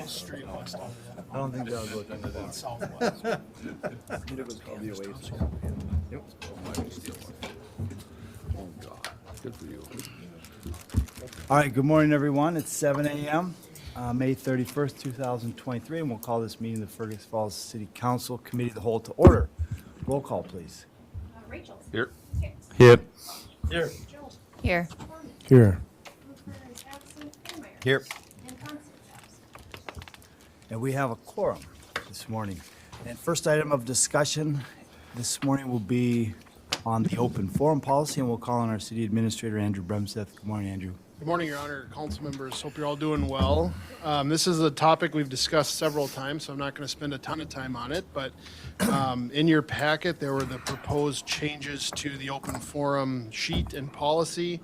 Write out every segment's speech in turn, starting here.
Straight west. I don't think that was looking at that. Southwest. It was called the away. Yep. Oh, God. Good for you. All right, good morning, everyone. It's 7 a.m., May 31st, 2023, and we'll call this meeting the Fergus Falls City Council Committee of the Whole to order. Roll call, please. Rachel. Here. Hicks. Here. Here. Joe. Here. Norman. Here. Luker is absent. Enmeyer. Here. And Constance absent. And we have a quorum this morning. And first item of discussion this morning will be on the open forum policy, and we'll call on our city administrator, Andrew Bremseth. Good morning, Andrew. Good morning, Your Honor, council members. Hope you're all doing well. This is a topic we've discussed several times, so I'm not going to spend a ton of time on it. But in your packet, there were the proposed changes to the open forum sheet and policy.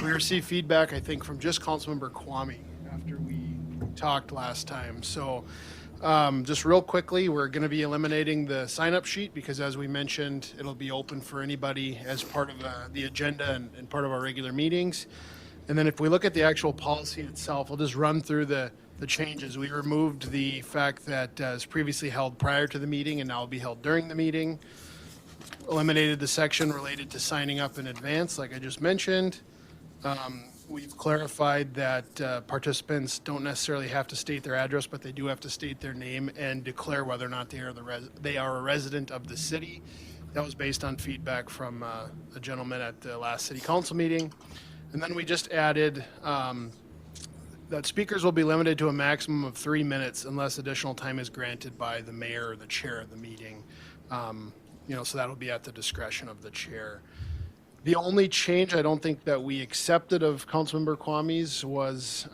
We received feedback, I think, from just Councilmember Kwame after we talked last time. So just real quickly, we're going to be eliminating the sign-up sheet because, as we mentioned, it'll be open for anybody as part of the agenda and part of our regular meetings. And then if we look at the actual policy itself, I'll just run through the changes. We removed the fact that was previously held prior to the meeting and now will be held during the meeting. Eliminated the section related to signing up in advance, like I just mentioned. We've clarified that participants don't necessarily have to state their address, but they do have to state their name and declare whether or not they are a resident of the city. That was based on feedback from a gentleman at the last city council meeting. And then we just added that speakers will be limited to a maximum of 3 minutes unless additional time is granted by the mayor or the chair of the meeting. So that'll be at the discretion of the chair. The only change I don't think that we accepted of Councilmember Kwame's was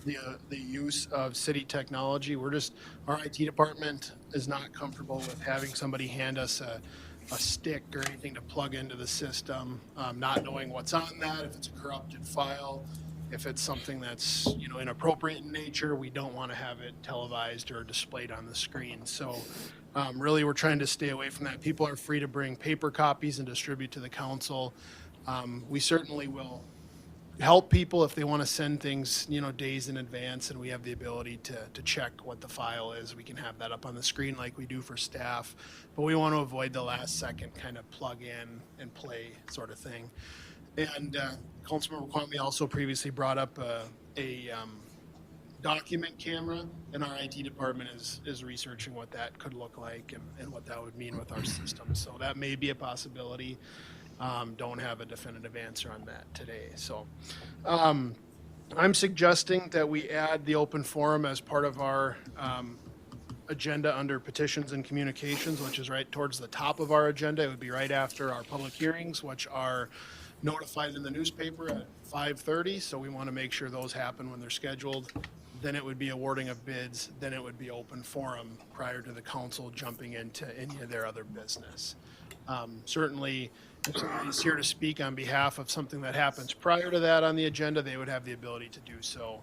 the use of city technology. Our IT department is not comfortable with having somebody hand us a stick or anything to plug into the system, not knowing what's on that, if it's a corrupted file, if it's something that's inappropriate in nature, we don't want to have it televised or displayed on the screen. So really we're trying to stay away from that. People are free to bring paper copies and distribute to the council. We certainly will help people if they want to send things days in advance, and we have the ability to check what the file is. We can have that up on the screen like we do for staff, but we want to avoid the last second kind of plug in and play sort of thing. And Councilmember Kwame also previously brought up a document camera, and our IT department is researching what that could look like and what that would mean with our system. So that may be a possibility. Don't have a definitive answer on that today. So I'm suggesting that we add the open forum as part of our agenda under petitions and communications, which is right towards the top of our agenda. It would be right after our public hearings, which are notified in the newspaper at 5:30. So we want to make sure those happen when they're scheduled. Then it would be awarding of bids. Then it would be open forum prior to the council jumping into any of their other business. Certainly, if somebody's here to speak on behalf of something that happens prior to that on the agenda, they would have the ability to do so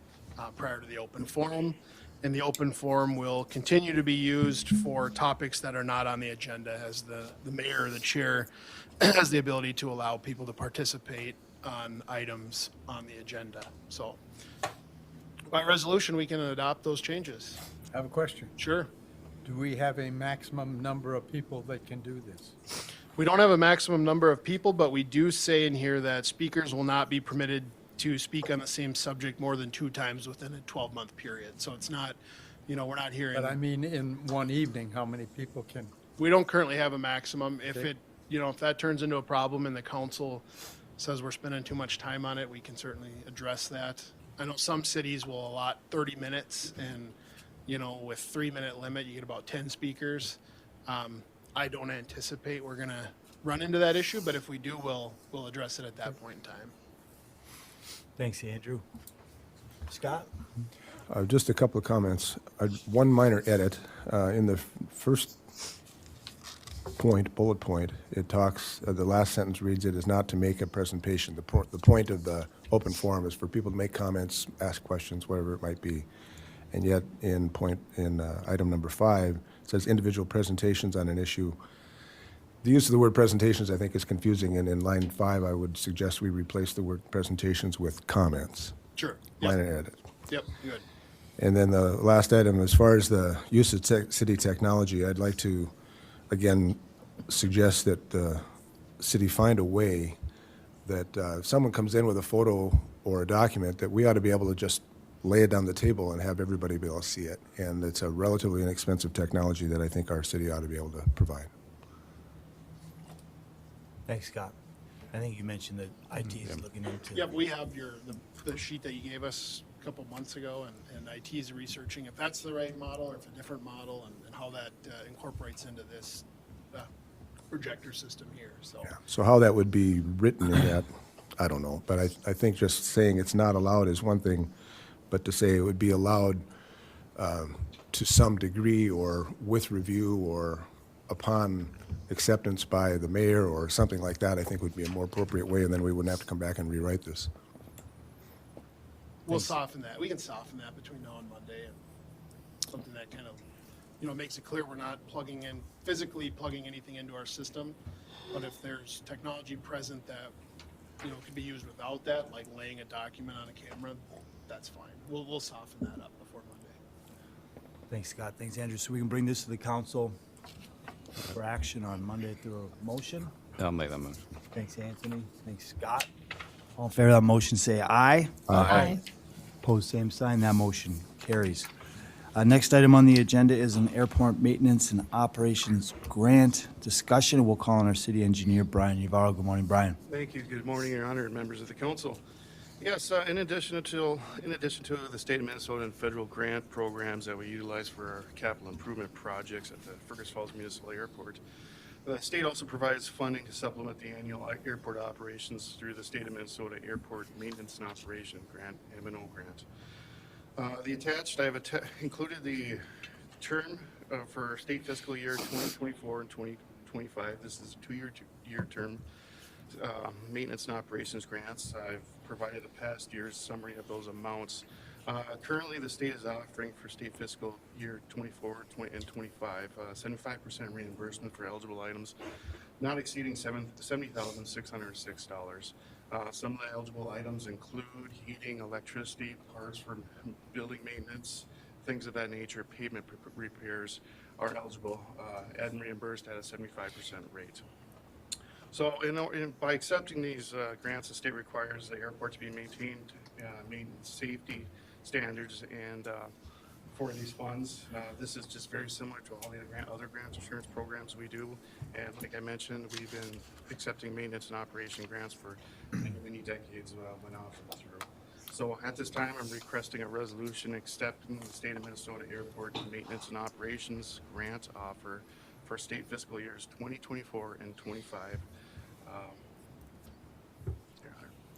prior to the open forum. And the open forum will continue to be used for topics that are not on the agenda, as the mayor or the chair has the ability to allow people to participate on items on the agenda. So by resolution, we can adopt those changes. I have a question. Sure. Do we have a maximum number of people that can do this? We don't have a maximum number of people, but we do say in here that speakers will not be permitted to speak on the same subject more than 2 times within a 12-month period. So it's not, we're not hearing. But I mean, in one evening, how many people can? We don't currently have a maximum. If if that turns into a problem and the council says we're spending too much time on it, we can certainly address that. I know some cities will allot 30 minutes and, with 3-minute limit, you get about 10 speakers. I don't anticipate we're going to run into that issue, but if we do, we'll address it at that point in time. Thanks, Andrew. Scott? Just a couple of comments. One minor edit. In the first bullet point, it talks, the last sentence reads, "It is not to make a presentation." The point of the open forum is for people to make comments, ask questions, whatever it might be. And yet in item number 5, it says individual presentations on an issue. The use of the word presentations, I think, is confusing, and in line 5, I would suggest we replace the word presentations with comments. Sure. Minor edit. Yep, good. And then the last item, as far as the use of city technology, I'd like to, again, suggest that the city find a way that if someone comes in with a photo or a document, that we ought to be able to just lay it on the table and have everybody be able to see it. And it's a relatively inexpensive technology that I think our city ought to be able to provide. Thanks, Scott. I think you mentioned that IT is looking into. Yep, we have the sheet that you gave us a couple months ago, and IT is researching if that's the right model or if a different model, and how that incorporates into this projector system here, so. Yeah. So how that would be written in that, I don't know. But I think just saying it's not allowed is one thing, but to say it would be allowed to some degree or with review or upon acceptance by the mayor or something like that, I think would be a more appropriate way, and then we wouldn't have to come back and rewrite this. We'll soften that. We can soften that between now and Monday, and something that kind of, makes it clear we're not physically plugging anything into our system. But if there's technology present that, could be used without that, like laying a document on a camera, that's fine. We'll soften that up before Monday. Thanks, Scott. Thanks, Andrew. So we can bring this to the council for action on Monday through a motion. I'll make that motion. Thanks, Anthony. Thanks, Scott. All in favor of that motion, say aye. Aye. Opposed, same sign. That motion carries. Next item on the agenda is an airport maintenance and operations grant discussion. We'll call on our city engineer, Brian Navarro. Good morning, Brian. Thank you. Good morning, Your Honor, and members of the council. Yes, in addition to the state of Minnesota and federal grant programs that we utilize for our capital improvement projects at the Fergus Falls Municipal Airport, the state also provides funding to supplement the annual airport operations through the state of Minnesota Airport Maintenance and Operation Grant, M&O grant. The attached, I have included the term for state fiscal year 2024 and 2025. This is a two-year term. Maintenance and operations grants. I've provided the past year's summary of those amounts. Currently, the state is offering for state fiscal year 24 and 25, 75% reimbursement for eligible items not exceeding $70,606. Some of the eligible items include heating, electricity, parts for building maintenance, things of that nature. Pavement repairs are eligible and reimbursed at a 75% rate. So by accepting these grants, the state requires the airport to be maintained, maintenance safety standards, and for these funds, this is just very similar to all the other grant assurance programs we do. And like I mentioned, we've been accepting maintenance and operation grants for many decades when offered through. So at this time, I'm requesting a resolution accepting the state of Minnesota Airport Maintenance and Operations grant offer for state fiscal years 2024 and 25.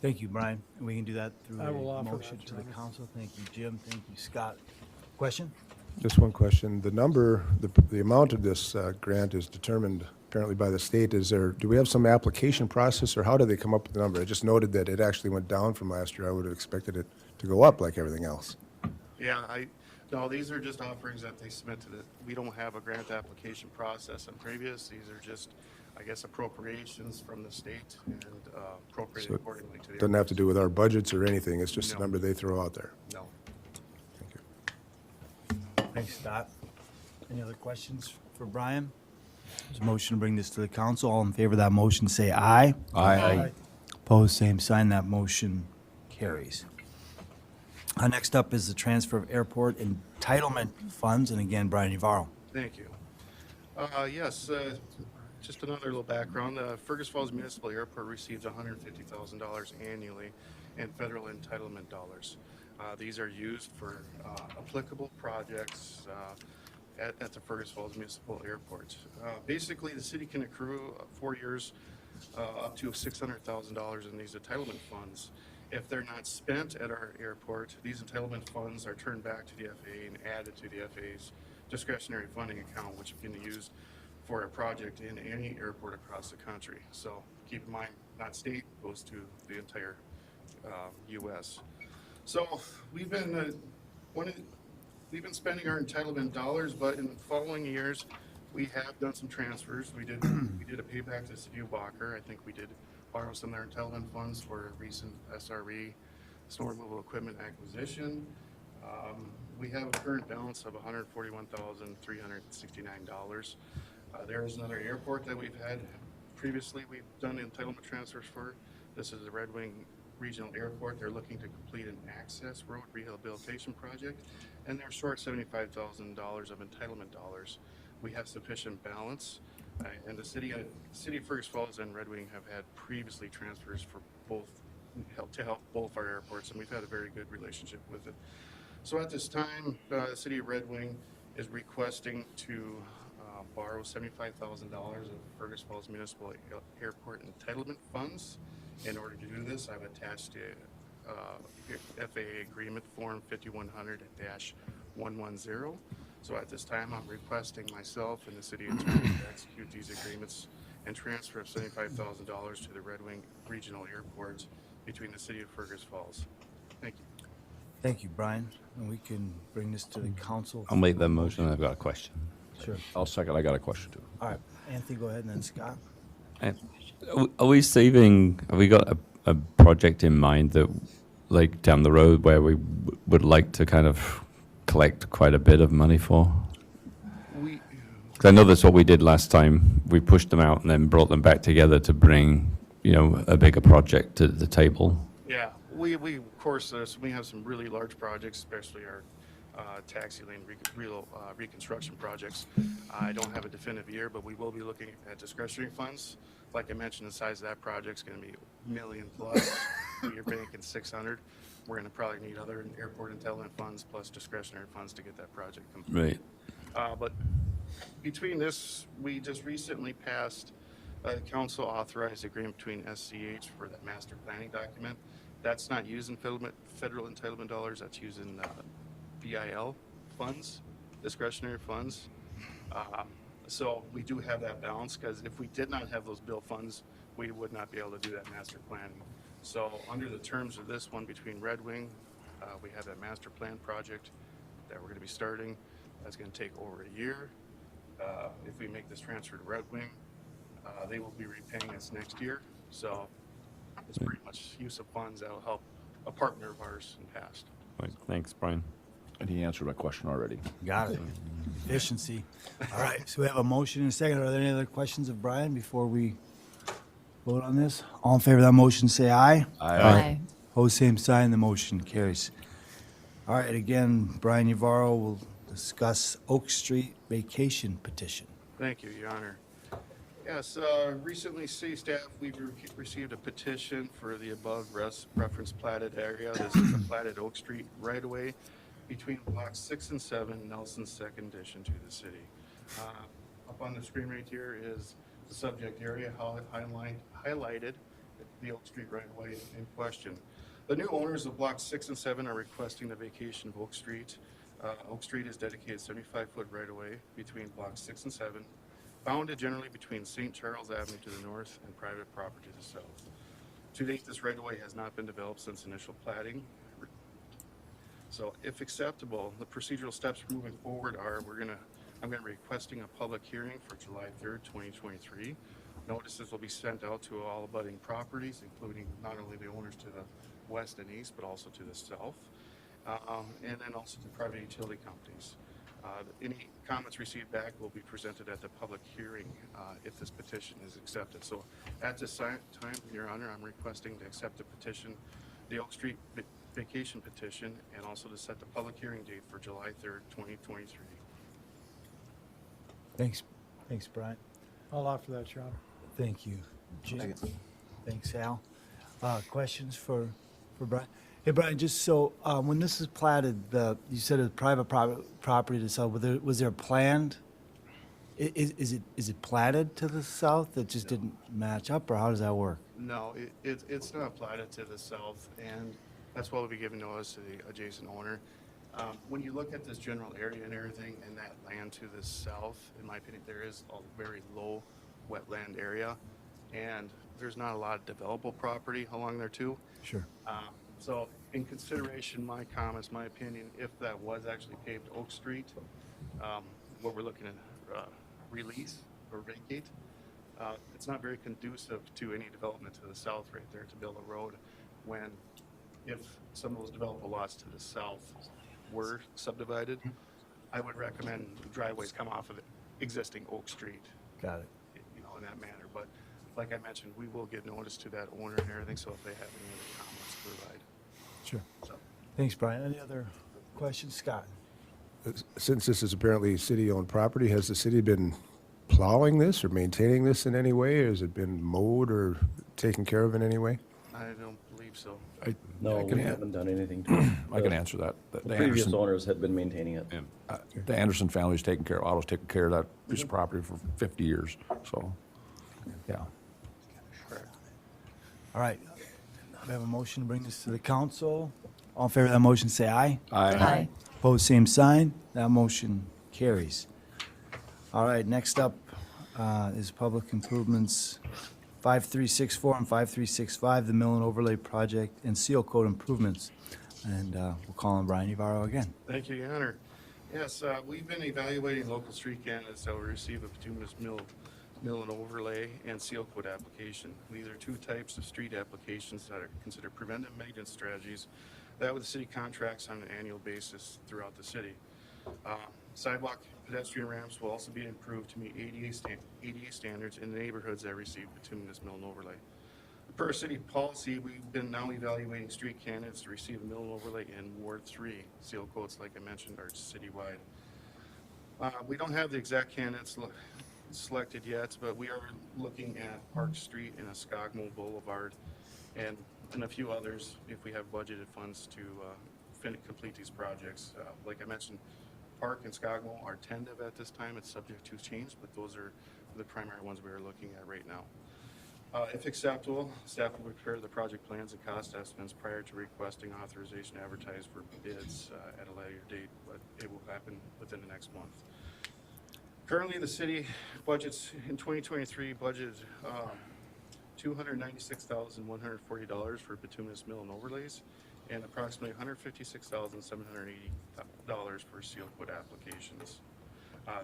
Thank you, Brian. And we can do that through I will a offer motion that, to Your the Honor. council. Thank you, Jim. Thank you, Scott. Question? Just one question. The number, the amount of this grant is determined apparently by the state. Do we have some application process, or how do they come up with the number? I just noted that it actually went down from last year. I would have expected it to go up like everything else. Yeah, no, these are just offerings that they submit to we don't have a grant application process in previous. These are just, I guess, appropriations from the state and appropriated So accordingly to the. Doesn't have to do with our budgets or anything. It's just a No. number they throw out there. No. Thank you. Thanks, Scott. Any other questions for Brian? There's a motion to bring this to the council. All in favor of that motion, say aye. Aye. Opposed, same sign. That motion carries. Next up is the transfer of airport entitlement funds. And again, Brian Navarro. Thank you. Yes, just another little background. The Fergus Falls Municipal Airport receives $150,000 annually in federal entitlement dollars. These are used for applicable projects at the Fergus Falls Municipal Airport. Basically, the city can accrue 4 years up to $600,000 in these entitlement funds. If they're not spent at our airport, these entitlement funds are turned back to the FAA and added to the FAA's discretionary funding account, which can be used for a project in any airport across the country. So keep in mind, not state, goes to the entire U.S. So we've been spending our entitlement dollars, but in the following years, we have done some transfers. We did a payback to the city of Walker. I think we did borrow some of their entitlement funds for a recent SRE, snow removal equipment acquisition. We have a current balance of $141,369. There is another airport that we've had previously, we've done entitlement transfers for. This is the Red Wing Regional Airport. They're looking to complete an access road rehabilitation project, and they're short $75,000 of entitlement dollars. We have sufficient balance, and the city of Fergus Falls and Red Wing have had previously transfers for both to help both our airports, and we've had a very good relationship with it. So at this time, the city of Red Wing is requesting to borrow $75,000 of Fergus Falls Municipal Airport entitlement funds. In order to do this, I've attached a FAA agreement form 5100-110. So at this time, I'm requesting myself and the city attorney to execute these agreements and transfer of $75,000 to the Red Wing Regional Airport between the city of Fergus Falls. Thank you. Thank you, Brian. And we can bring this to the council. I'll make that motion. I've got a question. Sure. I'll second. I got a question too. All right, Anthony, go ahead, and then Scott. Are we saving, have we got a project in mind that, like, down the road where we would like to kind of collect quite a bit of money for? Because I know that's what we did last time. We pushed them out and then brought them back together to bring, you know, a bigger project to the table. Yeah, we of course, we have some really large projects, especially our taxi lane reconstruction projects. I don't have a definitive year, but we will be looking at discretionary funds. Like I mentioned, the size of that project's going to be $1 million plus. You're banking 600. We're going to probably need other airport entitlement funds plus discretionary funds to get that project complete. Right. But between this, we just recently passed a council authorized agreement between SCH for that master planning document. That's not using federal entitlement dollars. That's using BIL funds, discretionary funds. So we do have that balance, because if we did not have those bill funds, we would not be able to do that master planning. So under the terms of this one between Red Wing, we have that master plan project that we're going to be starting. That's going to take over a year. If we make this transfer to Red Wing, they will be repaying us next year. So it's pretty much use of funds that will help a partner of ours in the past. Right. Thanks, Brian. And he answered my question already. Got it. Efficiency. All right, so we have a motion and a second. Are there any other questions of Brian before we vote on this? All in favor of that motion, say aye. Aye. Opposed, same sign. The motion carries. All right, again, Brian Navarro will discuss Oak Street vacation petition. Thank you, Your Honor. Yes, recently, city staff, we've received a petition for the above reference platted area. This is the platted Oak Street right-of-way between blocks 6 and 7, Nelson's second addition to the city. Up on the screen right here is the subject area, how it highlighted the Oak Street right-of-way in question. The new owners of blocks 6 and 7 are requesting the vacation of Oak Street. Oak Street is dedicated 75-foot right-of-way between blocks 6 and 7, bounded generally between St. Charles Avenue to the north and private property to the south. To date, this right-of-way has not been developed since initial platting. So if acceptable, the procedural steps moving forward are I'm going to be requesting a public hearing for July 3rd, 2023. Notices will be sent out to all abutting properties, including not only the owners to the west and east, but also to the south, and then also to private utility companies. Any comments received back will be presented at the public hearing if this petition is accepted. So at this time, Your Honor, I'm requesting to accept the petition, the Oak Street vacation petition, and also to set the public hearing date for July 3rd, 2023. Thanks, Brian. I'll offer that, Your Honor. Thank you, Jim. Thanks, Al. Questions for Brian? Hey, Brian, just so, when this is platted, you said it's private property to sell, was there planned? Is it platted to the south that just didn't match up, or how does that work? No, it's not platted to the south, and that's what will be given notice to the adjacent owner. When you look at this general area and everything, and that land to the south, in my opinion, there is a very low wetland area, and there's not a lot of developable property along there too. Sure. So in consideration, my comments, my opinion, if that was actually paved Oak Street, what we're looking at release or vacate, it's not very conducive to any development to the south right there to build a road when if some of those developable lots to the south were subdivided, I would recommend driveways come off of the existing Oak Street, Got it. you know, in that manner. But like I mentioned, we will get notice to that owner and everything, so if they have any other comments to provide. Sure. So, Thanks, Brian. Any other questions? Scott? Since this is apparently city-owned property, has the city been plowing this or maintaining this in any way? Has it been mowed or taken care of in any way? I don't believe so. No, I can we an- haven't done anything to it. I can answer that. The previous owners had been maintaining it. The Anderson family's taken care, Otto's taken care of that piece of property for 50 years, so, yeah. Correct. All right. We have a motion to bring this to the council. All in favor of that motion, say aye. Aye. Opposed, same sign. That motion carries. All right, next up is public improvements 5364 and 5365, the Mill and Overlay Project and Seal Code improvements. And we'll call on Brian Navarro again. Thank you, Your Honor. Yes, we've been evaluating local street candidates that will receive a bituminous mill and overlay and seal code application. These are two types of street applications that are considered preventive maintenance strategies that the city contracts on an annual basis throughout the city. Sidewalk pedestrian ramps will also be improved to meet ADA standards in the neighborhoods that receive bituminous mill and overlay. Per city policy, we've been now evaluating street candidates to receive a mill and overlay in Ward 3. Seal codes, like I mentioned, are citywide. We don't have the exact candidates selected yet, but we are looking at Park Street and Escogmo Boulevard and a few others if we have budgeted funds to complete these projects. Like I mentioned, Park and Escogmo are tentative at this time. It's subject to change, but those are the primary ones we are looking at right now. If acceptable, staff will prepare the project plans and cost estimates prior to requesting authorization to advertise for bids at a later date, but it will happen within the next month. Currently, the city budgets in 2023 budgeted $296,140 for bituminous mill and overlays, and approximately $156,780 for seal coat applications.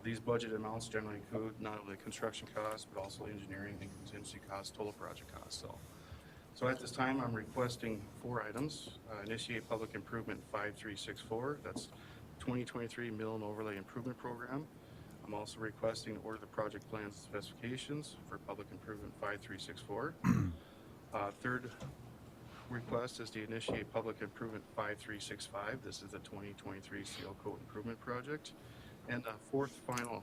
These budget amounts generally include not only construction costs, but also engineering and contingency costs, total project costs. So at this time, I'm requesting 4 items. Initiate public improvement 5364. That's 2023 mill and overlay improvement program. I'm also requesting to order the project plans and specifications for public improvement 5364. Third request is to initiate public improvement 5365. This is the 2023 seal coat improvement project. And fourth final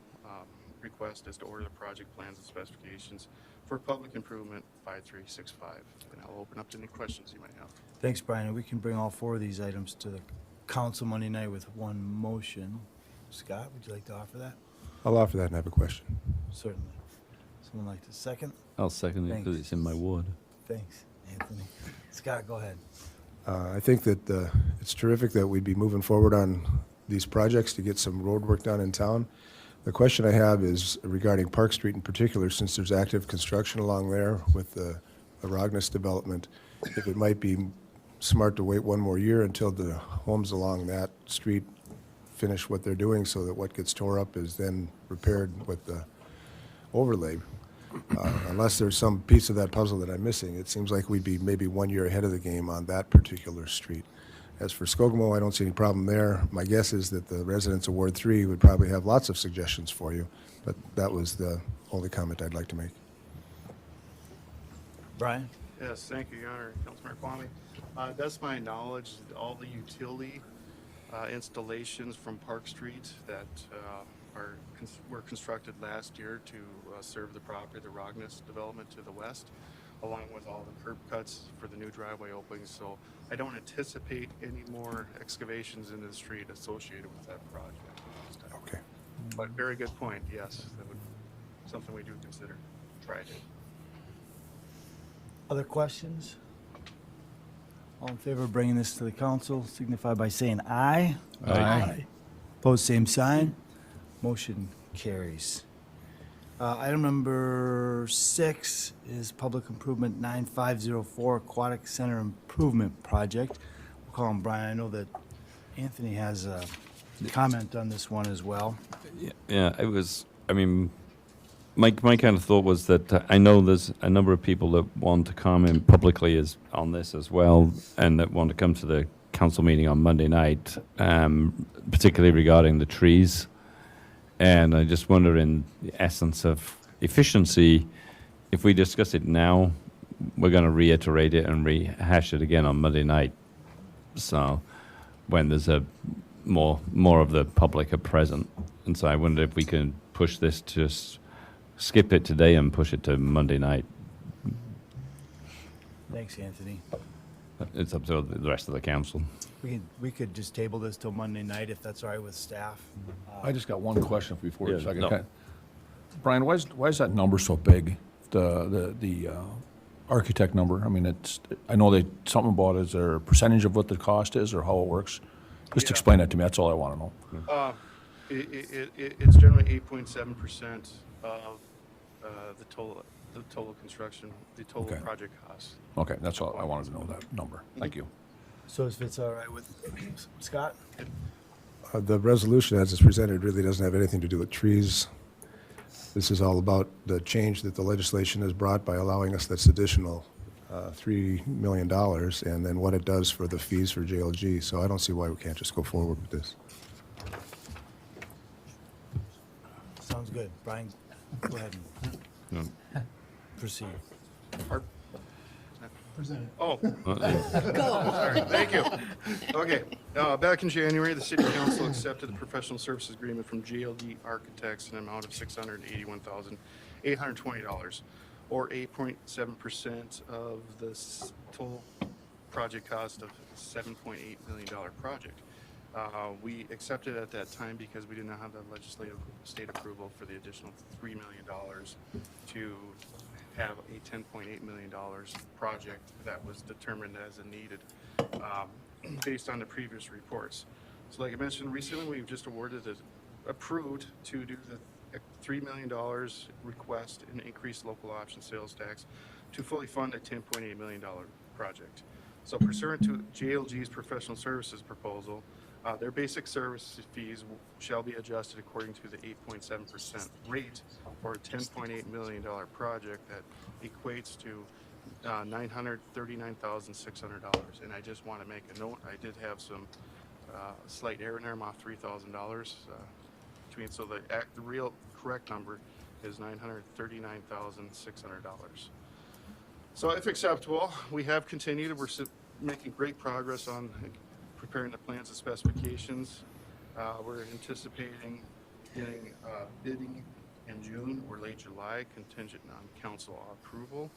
request is to order the project plans and specifications for public improvement 5365. And I'll open up to any questions you might have. Thanks, Brian. And we can bring all 4 of these items to the council Monday night with one motion. Scott, would you like to offer that? I'll offer that and have a question. Certainly. Someone like to second? I'll second it because Thanks. it's in my ward. Thanks, Anthony. Scott, go ahead. I think that it's terrific that we'd be moving forward on these projects to get some road work done in town. The question I have is regarding Park Street in particular, since there's active construction along there with the Rognes development, if it might be smart to wait one more year until the homes along that street finish what they're doing so that what gets tore up is then repaired with the overlay. Unless there's some piece of that puzzle that I'm missing, it seems like we'd be maybe 1 year ahead of the game on that particular street. As for Skogmo, I don't see any problem there. My guess is that the residents of Ward 3 would probably have lots of suggestions for you, but that was the only comment I'd like to make. Brian? Yes, thank you, Your Honor. Councilmember Kwame. That's my knowledge, all the utility installations from Park Street that were constructed last year to serve the property, the Rognes development to the west, along with all the curb cuts for the new driveway openings. So I don't anticipate any more excavations into the street associated with that project. Okay. But very good point, yes, that would something we do consider. Try it. Other questions? All in favor of bringing this to the council, signify by saying aye. Aye. Opposed, same sign. Motion carries. Item number 6 is Public Improvement 9504 Aquatic Center Improvement Project. We'll call him Brian. I know that Anthony has a comment on this one as well. Yeah, it was, I mean, my kind of thought was that I know there's a number of people that want to comment publicly on this as well, and that want to come to the council meeting on Monday night, particularly regarding the trees. And I just wonder, in the essence of efficiency, if we discuss it now, we're going to reiterate it and rehash it again on Monday night. So when there's a more of the public are present. And so I wonder if we can push this to skip it today and push it to Monday night. Thanks, Anthony. It's up to the rest of the council. We could just table this till Monday night if that's all right with staff. I just got one question before Yeah, a second. no. Brian, why is that number so big? The architect number? I mean, I know something about, is there a percentage of what the cost is or how it works? Just Yeah. explain that to me. That's all I want to know. It's generally 8.7% of the total construction, the total Okay. project cost. Okay, that's all. I wanted to know that number. Thank you. So if it's all right with Scott? The resolution as it's presented really doesn't have anything to do with trees. This is all about the change that the legislation has brought by allowing us this additional $3 million, and then what it does for the fees for JLG. So I don't see why we can't just go forward with this. Sounds good. Brian, go ahead and proceed. Oh. Sorry, thank you. Okay, back in January, the city council accepted the professional services agreement from GLD Architects in an amount of $681,820, or 8.7% of the total project cost of $7.8 million project. We accepted at that time because we did not have the legislative state approval for the additional $3 million to have a $10.8 million project that was determined as a needed based on the previous reports. So like I mentioned recently, we've just approved to do the $3 million request and increase local option sales tax to fully fund a $10.8 million project. So pursuant to JLG's professional services proposal, their basic service fees shall be adjusted according to the 8.7% rate for a $10.8 million project that equates to $939,600. And I just want to make a note, I did have some slight error in there. I'm off $3,000 between, so the real correct number is $939,600. So if acceptable, we have continued, we're making great progress on preparing the plans and specifications. We're anticipating getting bidding in June or late July, contingent on council approval.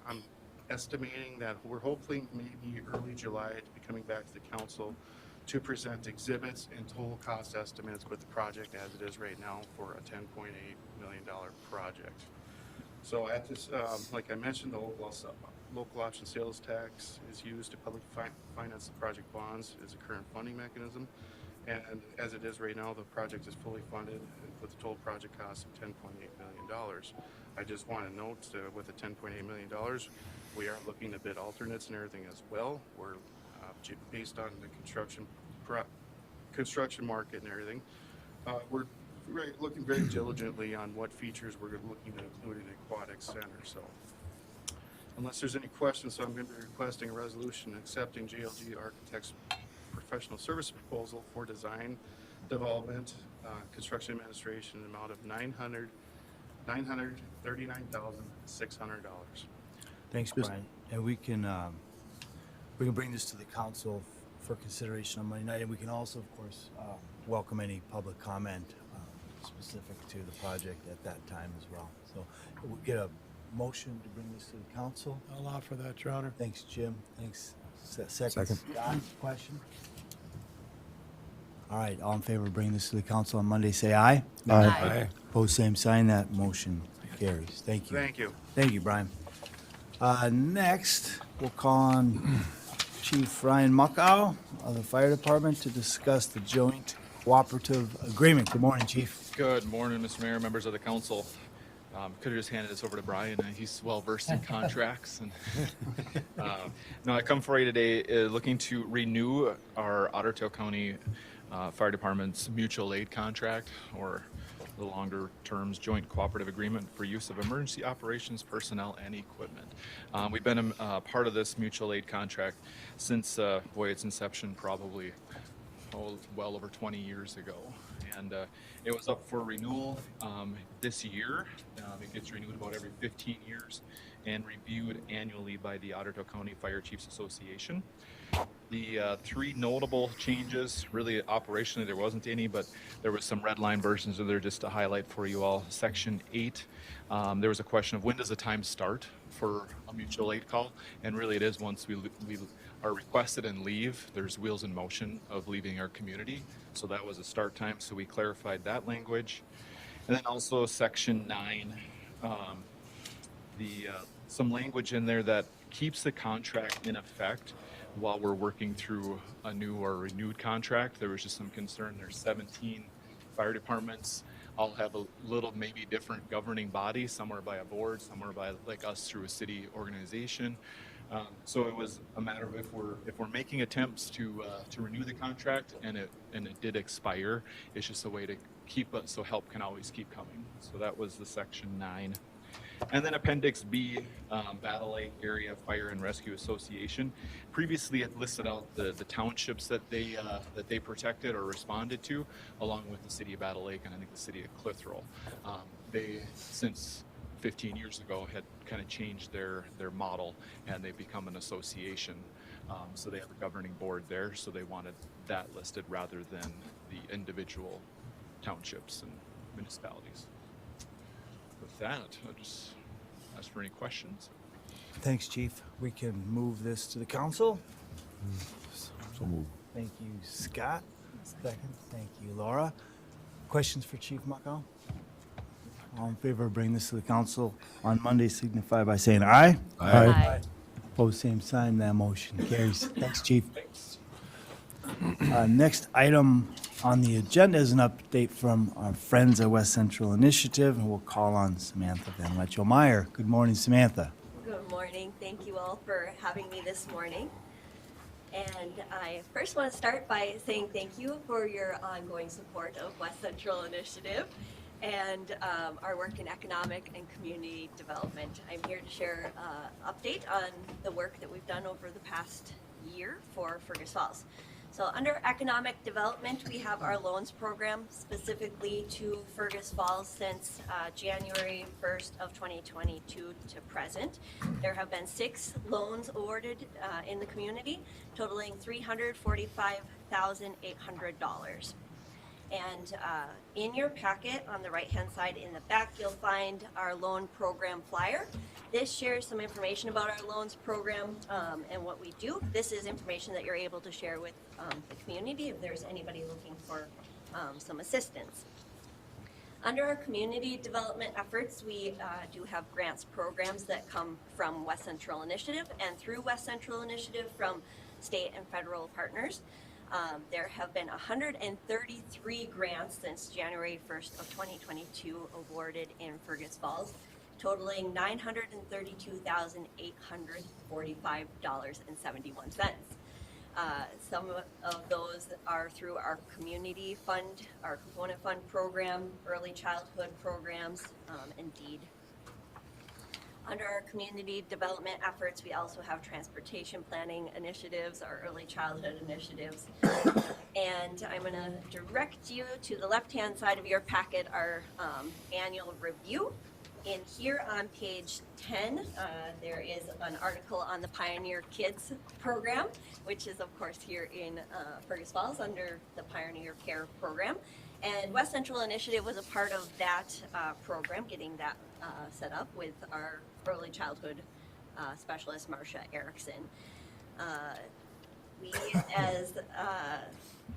I'm estimating that we're hoping maybe early July to be coming back to the council to present exhibits and total cost estimates with the project as it is right now for a $10.8 million project. So at this, like I mentioned, the local option sales tax is used to public finance the project bonds as a current funding mechanism. And as it is right now, the project is fully funded with a total project cost of $10.8 million. I just want to note with the $10.8 million, we are looking to bid alternates and everything as well. We're based on the construction market and everything. We're looking very diligently on what features we're looking to include in Aquatic Center. So unless there's any questions, so I'm going to be requesting a resolution accepting JLG Architects professional service proposal for design, development, construction administration, an amount of $939,600. Thanks, Brian. And we can bring this to the council for consideration on Monday night, and we can also, of course, welcome any public comment specific to the project at that time as well. So we'll get a motion to bring this to the council. I'll offer that, Your Honor. Thanks, Jim. Thanks. Second. Second. Scott, question? All right, all in favor of bringing this to the council on Monday, say aye. Aye. Opposed, same sign. That motion carries. Thank you. Thank you. Thank you, Brian. Next, we'll call on Chief Ryan Muckow of the Fire Department to discuss the joint cooperative agreement. Good morning, Chief. Good morning, Mr. Mayor, members of the council. Could have just handed this over to Brian. He's well versed in contracts. And no, I come for you today looking to renew our Otter Tail County Fire Department's mutual aid contract, or the longer terms joint cooperative agreement for use of emergency operations personnel and equipment. We've been a part of this mutual aid contract since, its inception, probably well over 20 years ago. And it was up for renewal this year. It gets renewed about every 15 years and reviewed annually by the Ottawa County Fire Chiefs Association. The three notable changes, really operationally there wasn't any, but there was some red line versions of there just to highlight for you all. Section 8, there was a question of when does the time start for a mutual aid call? And really it is once we are requested and leave, there's wheels in motion of leaving our community. So that was a start time, so we clarified that language. And then also Section 9, some language in there that keeps the contract in effect while we're working through a new or renewed contract. There was just some concern. There's 17 fire departments. All have a little maybe different governing body. Some are by a board, some are by like us through a city organization. So it was a matter of if we're making attempts to renew the contract and it did expire, it's just a way to keep it so help can always keep coming. So that was the Section 9. And then Appendix B, Battle Lake Area Fire and Rescue Association. Previously, it listed out the townships that they protected or responded to, along with the city of Battle Lake and I think the city of Clitheroe. They, since 15 years ago, had kind of changed their model, and they've become an association. So they have a governing board there, so they wanted that listed rather than the individual townships and municipalities. With that, I'll just ask for any questions. Thanks, Chief. We can move this to the council. So move. Thank you, Scott. Second. Thank you, Laura. Questions for Chief Muckow? All in favor of bringing this to the council on Monday signify by saying aye. Aye. Opposed, same sign. That motion carries. Thanks, Chief. Next item on the agenda is an update from our Friends at West Central Initiative, and we'll call on Samantha Van Lecho-Meyer. Good morning, Samantha. Good morning. Thank you all for having me this morning. And I first want to start by saying thank you for your ongoing support of West Central Initiative and our work in economic and community development. I'm here to share an update on the work that we've done over the past year for Fergus Falls. So under economic development, we have our loans program specifically to Fergus Falls since January 1st of 2022 to present. There have been 6 loans awarded in the community, totaling $345,800. And in your packet on the right-hand side in the back, you'll find our loan program flyer. This shares some information about our loans program and what we do. This is information that you're able to share with the community if there's anybody looking for some assistance. Under our community development efforts, we do have grants programs that come from West Central Initiative and through West Central Initiative from state and federal partners. There have been 133 grants since January 1st of 2022 awarded in Fergus Falls, totaling $932,845.71. Some of those are through our community fund, our component fund program, early childhood programs, and DEED. Under our community development efforts, we also have transportation planning initiatives, our early childhood initiatives. And I'm going to direct you to the left-hand side of your packet, our annual review. In here on page 10, there is an article on the Pioneer Kids program, which is, of course, here in Fergus Falls under the Pioneer Care program. And West Central Initiative was a part of that program, getting that set up with our early childhood specialist, Marcia Erickson. We, as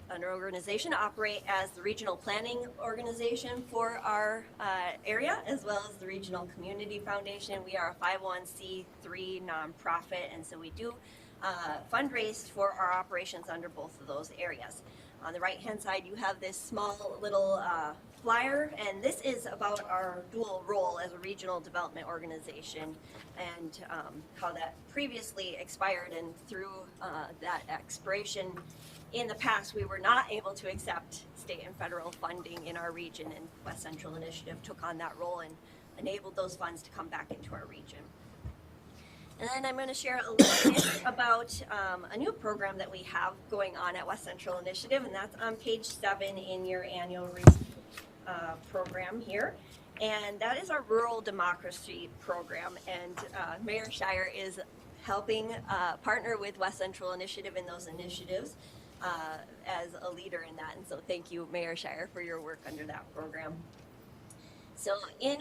an organization, operate as the regional planning organization for our area, as well as the Regional Community Foundation. We are a 501c3 nonprofit, and so we do fundraise for our operations under both of those areas. On the right-hand side, you have this small little flyer, and this is about our dual role as a regional development organization and how that previously expired, and through that expiration, in the past, we were not able to accept state and federal funding in our region, and West Central Initiative took on that role and enabled those funds to come back into our region. And then I'm going to share a little bit about a new program that we have going on at West Central Initiative, and that's on page 7 in your annual program here. And that is our Rural Democracy Program, and Mayor Shire is helping partner with West Central Initiative in those initiatives as a leader in that. And so thank you, Mayor Shire, for your work under that program. So in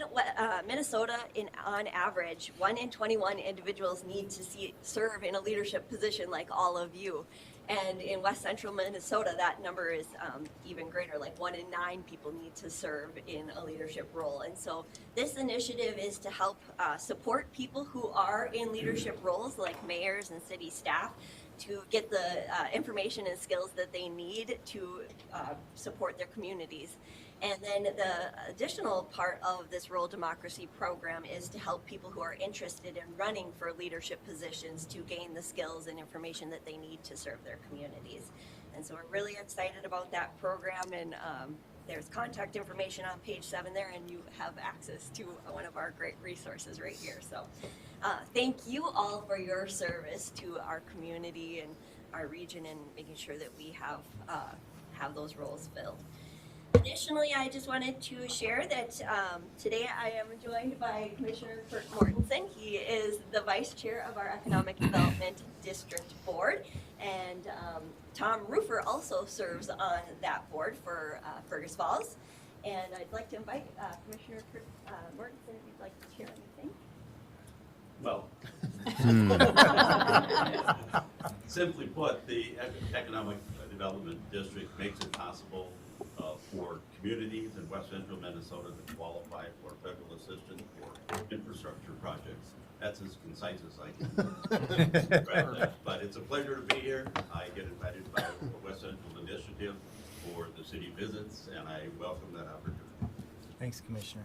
Minnesota, on average, 1 in 21 individuals need to serve in a leadership position like all of you. And in West Central Minnesota, that number is even greater, like 1 in 9 people need to serve in a leadership role. And so this initiative is to help support people who are in leadership roles, like mayors and city staff, to get the information and skills that they need to support their communities. And then the additional part of this Rural Democracy Program is to help people who are interested in running for leadership positions to gain the skills and information that they need to serve their communities. And so we're really excited about that program, and there's contact information on page 7 there, and you have access to one of our great resources right here. So thank you all for your service to our community and our region, and making sure that we have those roles filled. Additionally, I just wanted to share that today I am joined by Commissioner Kurt Mortensen. He is the Vice Chair of our Economic Development District Board, and Tom Rufer also serves on that board for Fergus Falls. And I'd like to invite Commissioner Kurt Mortensen if you'd like to share anything. Well, simply put, the Economic Development District makes it possible for communities in West Central Minnesota to qualify for federal assistance for infrastructure projects. That's as concise as I can write that. But it's a pleasure to be here. I get invited by the West Central Initiative for the city visits, and I welcome that opportunity. Thanks, Commissioner.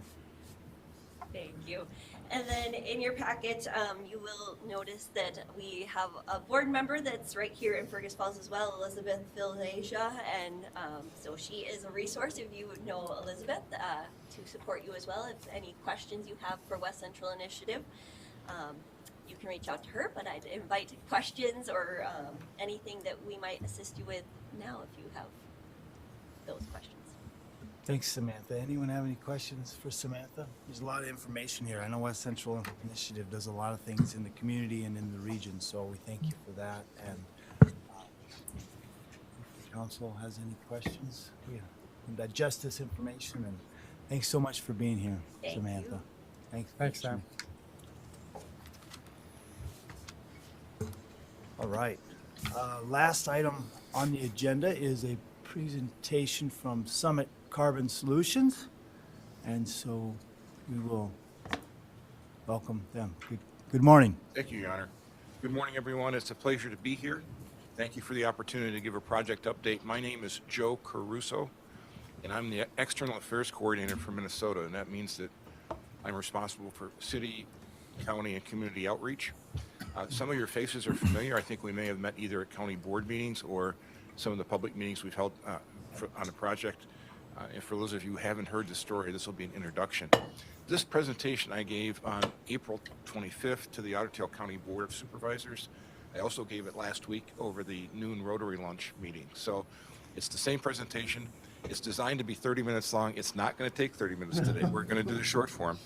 Thank you. And then in your packet, you will notice that we have a board member that's right here in Fergus Falls as well, Elizabeth Philasia, and so she is a resource if you know Elizabeth to support you as well. If any questions you have for West Central Initiative, you can reach out to her, but I'd invite questions or anything that we might assist you with now if you have those questions. Thanks, Samantha. Anyone have any questions for Samantha? There's a lot of information here. I know West Central Initiative does a lot of things in the community and in the region, so we thank you for that. And if the council has any questions, we can digest this information. And thanks so much for being here, Thank Samantha. you. Thanks. Thanks, Sam. All right. Last item on the agenda is a presentation from Summit Carbon Solutions, and so we will welcome them. Good morning. Thank you, Your Honor. Good morning, everyone. It's a pleasure to be here. Thank you for the opportunity to give a project update. My name is Joe Caruso, and I'm the External Affairs Coordinator for Minnesota, and that means that I'm responsible for city, county, and community outreach. Some of your faces are familiar. I think we may have met either at county board meetings or some of the public meetings we've held on the project. And for those of you who haven't heard the story, this will be an introduction. This presentation I gave on April 25th to the Otter Tail County Board of Supervisors. I also gave it last week over the noon Rotary Lunch meeting. So it's the same presentation. It's designed to be 30 minutes long. It's not going to take 30 minutes today. We're going to do the short form.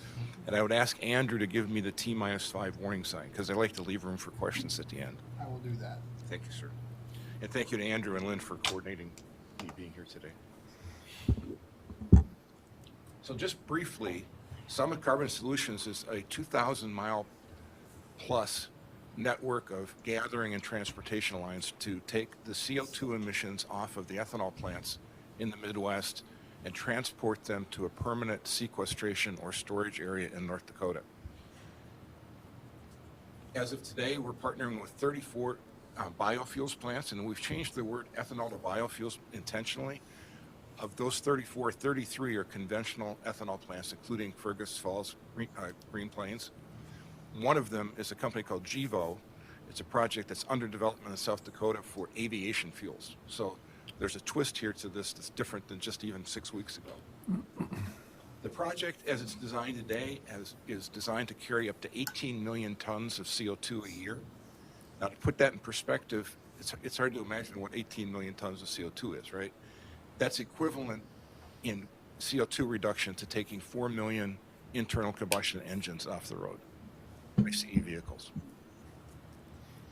And I would ask Andrew to give me the T-5 warning sign, because I like to leave room for questions at the end. I will do that. Thank you, sir. And thank you to Andrew and Lynn for coordinating me being here today. So just briefly, Summit Carbon Solutions is a 2,000-mile plus network of gathering and transportation lines to take the CO2 emissions off of the ethanol plants in the Midwest and transport them to a permanent sequestration or storage area in North Dakota. As of today, we're partnering with 34 biofuels plants, and we've changed the word ethanol to biofuels intentionally. Of those 34, 33 are conventional ethanol plants, including Fergus Falls, Green Plains. One of them is a company called Gevo, It's a project that's under development in South Dakota for aviation fuels. So there's a twist here to this that's different than just even 6 weeks ago. The project, as it's designed today, is designed to carry up to 18 million tons of CO2 a year. Now, to put that in perspective, it's hard to imagine what 18 million tons of CO2 is, right? That's equivalent in CO2 reduction to taking 4 million internal combustion engines off the road, ICE vehicles.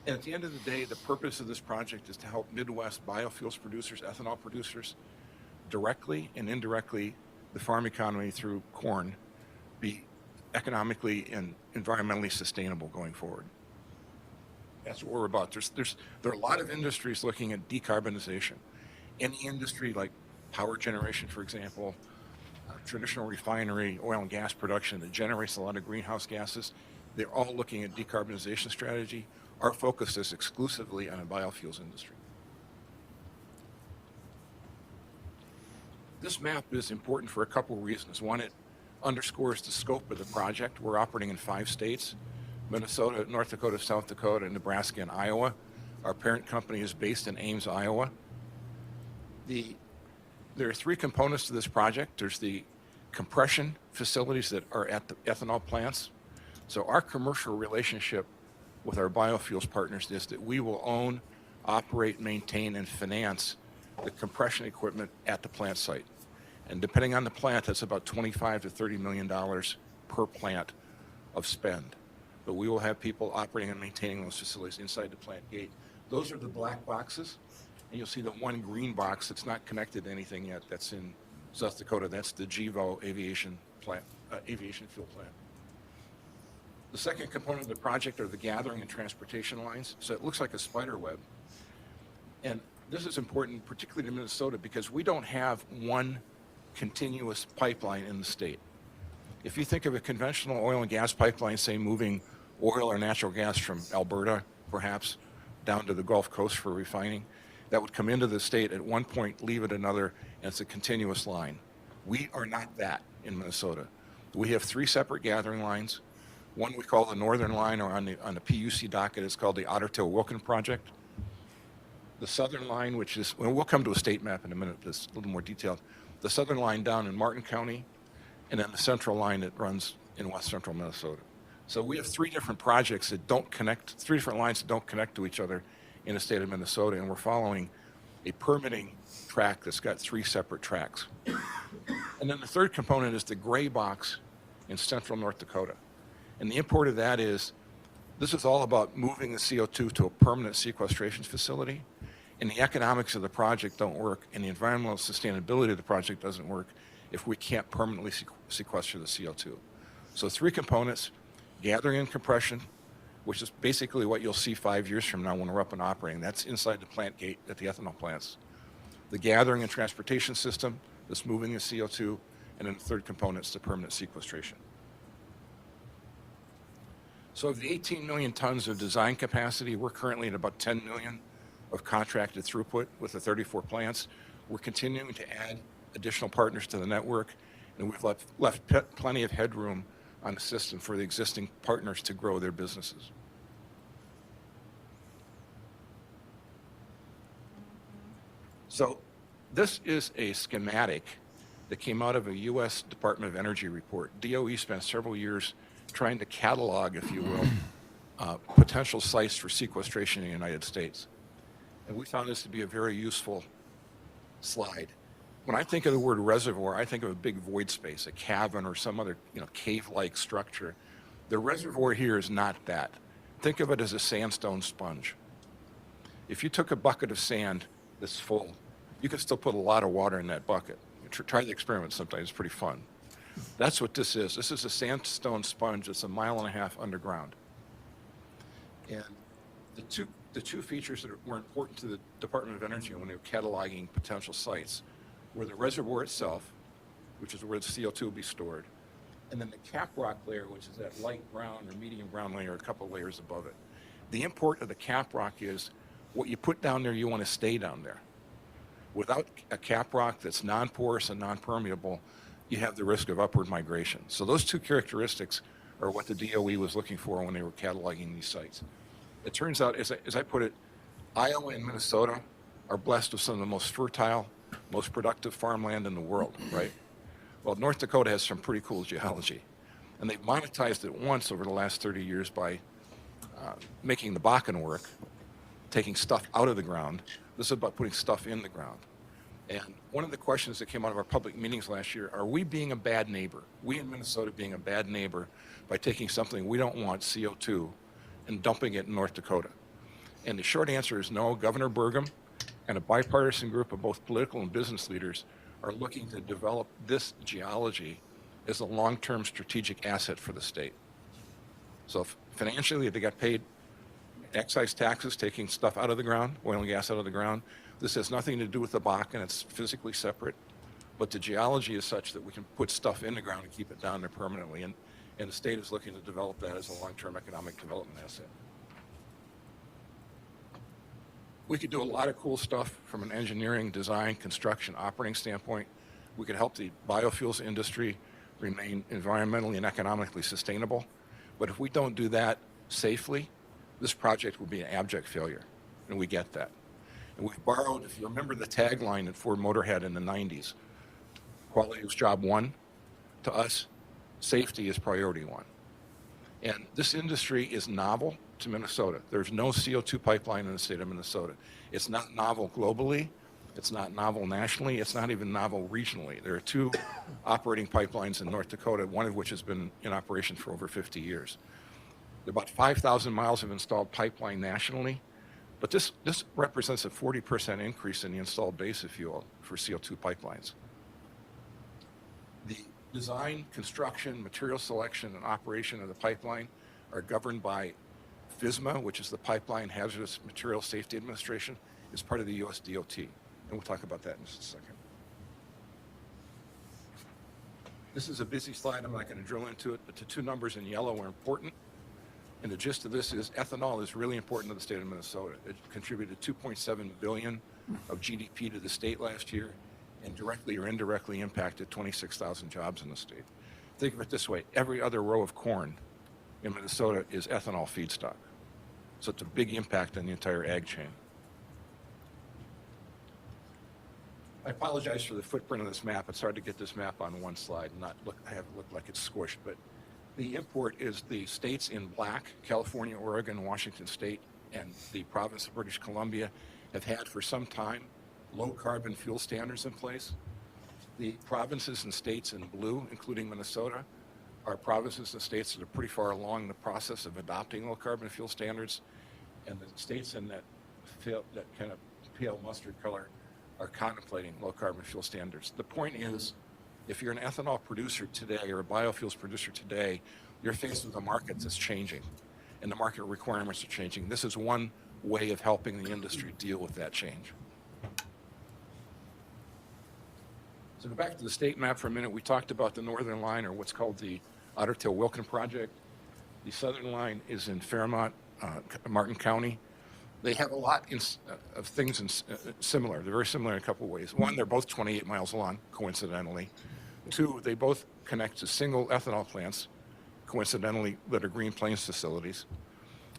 And at the end of the day, the purpose of this project is to help Midwest biofuels producers, ethanol producers, directly and indirectly, the farm economy through corn, be economically and environmentally sustainable going forward. That's what we're about. There are a lot of industries looking at decarbonization. Any industry like power generation, for example, traditional refinery, oil and gas production that generates a lot of greenhouse gases, they're all looking at decarbonization strategy. Our focus is exclusively on the biofuels industry. This map is important for a couple of reasons. One, it underscores the scope of the project. We're operating in 5 states: Minnesota, North Dakota, South Dakota, Nebraska, and Iowa. Our parent company is based in Ames, Iowa. There are 3 components to this project. There's the compression facilities that are at the ethanol plants. So our commercial relationship with our biofuels partners is that we will own, operate, maintain, and finance the compression equipment at the plant site. And depending on the plant, that's about $25 to $30 million per plant of spend. But we will have people operating and maintaining those facilities inside the plant gate. Those are the black boxes. And you'll see the one green box that's not connected to anything yet. That's in South Dakota. That's the GEVO aviation plant, aviation fuel plant. The second component of the project are the gathering and transportation lines. So it looks like a spider web. And this is important, particularly to Minnesota, because we don't have one continuous pipeline in the state. If you think of a conventional oil and gas pipeline, say moving oil or natural gas from Alberta, perhaps, down to the Gulf Coast for refining, that would come into the state at one point, leave at another, and it's a continuous line. We are not that in Minnesota. We have 3 separate gathering lines. One we call the Northern Line, or on the PUC docket, it's called the Ottertail-Wilkin Project. The Southern Line, which is, well, we'll come to a state map in a minute that's a little more detailed. The Southern Line down in Martin County, and then the Central Line that runs in west central Minnesota. So we have 3 different projects that don't connect, 3 different lines that don't connect to each other in the state of Minnesota, and we're following a permitting track that's got 3 separate tracks. And then the third component is the gray box in central North Dakota. And the import of that is, this is all about moving the CO2 to a permanent sequestration facility, and the economics of the project don't work, and the environmental sustainability of the project doesn't work if we can't permanently sequester the CO2. So 3 components: gathering and compression, which is basically what you'll see 5 years from now when we're up and operating. That's inside the plant gate at the ethanol plants. The gathering and transportation system that's moving the CO2, and then the third component is the permanent sequestration. So of the 18 million tons of design capacity, we're currently at about 10 million of contracted throughput with the 34 plants. We're continuing to add additional partners to the network, and we've left plenty of headroom on the system for the existing partners to grow their businesses. So this is a schematic that came out of a U.S. Department of Energy report. DOE spent several years trying to catalog, if you will, potential sites for sequestration in the United States. And we found this to be a very useful slide. When I think of the word reservoir, I think of a big void space, a cavern or some other, cave-like structure. The reservoir here is not that. Think of it as a sandstone sponge. If you took a bucket of sand that's full, you could still put a lot of water in that bucket. Try the experiment sometime, it's pretty fun. That's what this is. This is a sandstone sponge that's 1.5 miles underground. And the two features that were important to the Department of Energy when they were cataloging potential sites were the reservoir itself, which is where the CO2 will be stored, and then the cap rock layer, which is that light brown or medium brown layer, a couple layers above it. The import of the cap rock is what you put down there, you want to stay down there. Without a cap rock that's non-porous and non-permeable, you have the risk of upward migration. So those 2 characteristics are what the DOE was looking for when they were cataloging these sites. It turns out, as I put it, Iowa and Minnesota are blessed with some of the most fertile, most productive farmland in the world, right? Well, North Dakota has some pretty cool geology, and they've monetized it once over the last 30 years by making the Bakken work, taking stuff out of the ground. This is about putting stuff in the ground. And one of the questions that came out of our public meetings last year, are we being a bad neighbor? We in Minnesota being a bad neighbor by taking something we don't want, CO2, and dumping it in North Dakota? And the short answer is no. Governor Burgum and a bipartisan group of both political and business leaders are looking to develop this geology as a long-term strategic asset for the state. So financially, they got paid excise taxes, taking stuff out of the ground, oil and gas out of the ground. This has nothing to do with the Bakken. It's physically separate. But the geology is such that we can put stuff in the ground and keep it down there permanently. And the state is looking to develop that as a long-term economic development asset. We could do a lot of cool stuff from an engineering, design, construction, operating standpoint. We could help the biofuels industry remain environmentally and economically sustainable. But if we don't do that safely, this project will be an abject failure, and we get that. And we've borrowed, if you remember the tagline that Ford Motor had in the 90s, quality was job one. To us, safety is priority one. And this industry is novel to Minnesota. There's no CO2 pipeline in the state of Minnesota. It's not novel globally. It's not novel nationally. It's not even novel regionally. There are two operating pipelines in North Dakota, one of which has been in operation for over 50 years. There are about 5,000 miles of installed pipeline nationally, but this represents a 40% increase in the installed base, if you will, for CO2 pipelines. The design, construction, material selection, and operation of the pipeline are governed by FSMA, which is the Pipeline Hazardous Material Safety Administration. It's part of the U.S. DOT, and we'll talk about that in just a second. This is a busy slide. I'm not going to drill into it, but the two numbers in yellow are important. And the gist of this is ethanol is really important to the state of Minnesota. It contributed $2.7 billion of GDP to the state last year, and directly or indirectly impacted 26,000 jobs in the state. Think of it this way. Every other row of corn in Minnesota is ethanol feedstock. So it's a big impact on the entire ag chain. I apologize for the footprint of this map. It's hard to get this map on one slide and have it look like it's squished, but the import is the states in black, California, Oregon, Washington State, and the province of British Columbia have had for some time low carbon fuel standards in place. The provinces and states in blue, including Minnesota, are provinces and states that are pretty far along the process of adopting low carbon fuel standards. And the states in that kind of pale mustard color are contemplating low carbon fuel standards. The point is, if you're an ethanol producer today or a biofuels producer today, you're faced with a market that's changing, and the market requirements are changing. This is one way of helping the industry deal with that change. So go back to the state map for a minute. We talked about the northern line, or what's called the Otter Tail Wilkin Project. The southern line is in Fairmont, Martin County. They have a lot of things similar. They're very similar in a couple of ways. One, they're both 28 miles long, coincidentally. Two, they both connect to single ethanol plants, coincidentally, that are Green Plains facilities.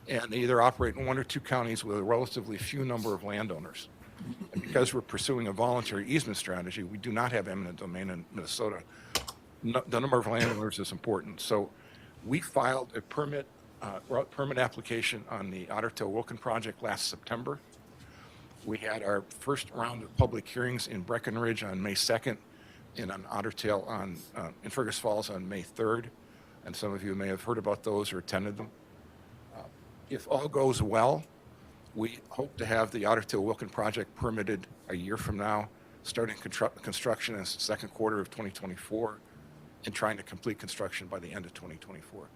And they either operate in one or two counties with a relatively few number of landowners. And because we're pursuing a voluntary easement strategy, we do not have eminent domain in Minnesota. The number of landowners is important. So we filed a permit application on the Otter Tail Wilkin project last September. We had our first round of public hearings in Breckenridge on May 2nd, and on Otter Tail in Fergus Falls on May 3rd. And some of you may have heard about those or attended them. If all goes well, we hope to have the Otter Tail Wilkin project permitted a year from now, starting construction in the second quarter of 2024, and trying to complete construction by the end of 2024.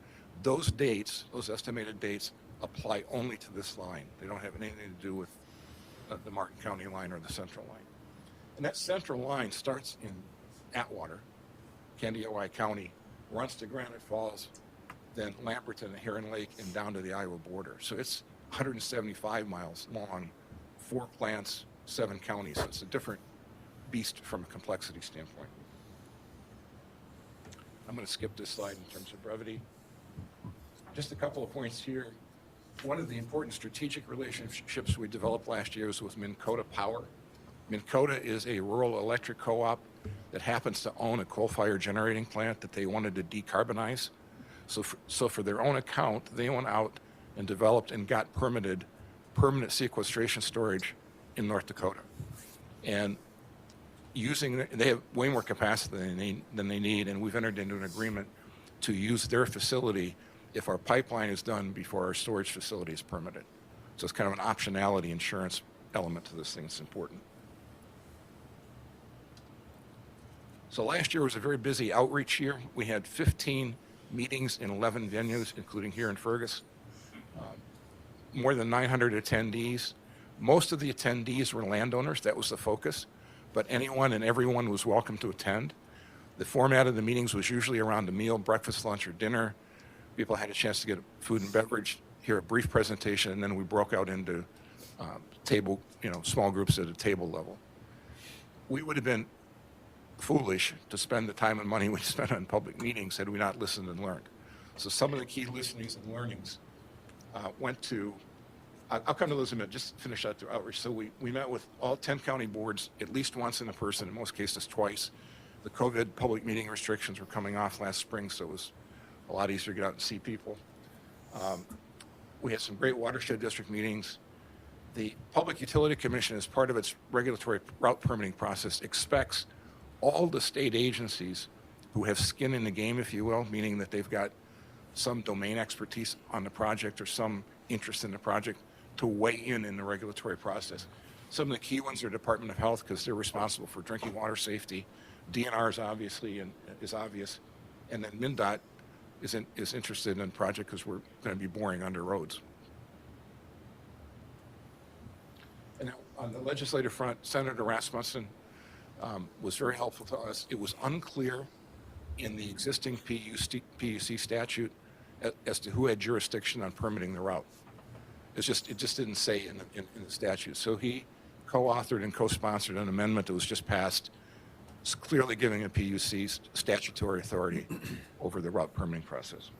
Those dates, those estimated dates, apply only to this line. They don't have anything to do with the Martin County line or the central line. And that central line starts in Atwater, Candiotwai County, runs to Granite Falls, then Lamberton and Heron Lake, and down to the Iowa border. So it's 175 miles long, 4 plants, 7 counties. So it's a different beast from a complexity standpoint. I'm going to skip this slide in terms of brevity. Just a couple of points here. One of the important strategic relationships we developed last year was with Minkota Power. Minkota is a rural electric co-op that happens to own a coal-fired generating plant that they wanted to decarbonize. So for their own account, they went out and developed and got permitted permanent sequestration storage in North Dakota. And they have way more capacity than they need, and we've entered into an agreement to use their facility if our pipeline is done before our storage facility is permitted. So it's kind of an optionality insurance element to this thing that's important. So last year was a very busy outreach year. We had 15 meetings in 11 venues, including here in Fergus. More than 900 attendees. Most of the attendees were landowners. That was the focus. But anyone and everyone was welcome to attend. The format of the meetings was usually around a meal, breakfast, lunch, or dinner. People had a chance to get food and beverage, hear a brief presentation, and then we broke out into small groups at a table level. We would have been foolish to spend the time and money we spent on public meetings had we not listened and learned. So some of the key listenings and learnings went to, I'll come to those in a minute, just finish out the outreach. So we met with all 10 county boards at least once in person, in most cases twice. The COVID public meeting restrictions were coming off last spring, so it was a lot easier to get out and see people. We had some great watershed district meetings. The Public Utility Commission, as part of its regulatory route permitting process, expects all the state agencies who have skin in the game, if you will, meaning that they've got some domain expertise on the project or some interest in the project, to weigh in the regulatory process. Some of the key ones are Department of Health, because they're responsible for drinking water safety. DNR is obvious, and then MnDOT is interested in the project because we're going to be boring under roads. And now, on the legislative front, Senator Rasmussen was very helpful to us. It was unclear in the existing PUC statute as to who had jurisdiction on permitting the route. It just didn't say in the statute. So he co-authored and co-sponsored an amendment that was just passed, clearly giving a PUC statutory authority over the route permitting process.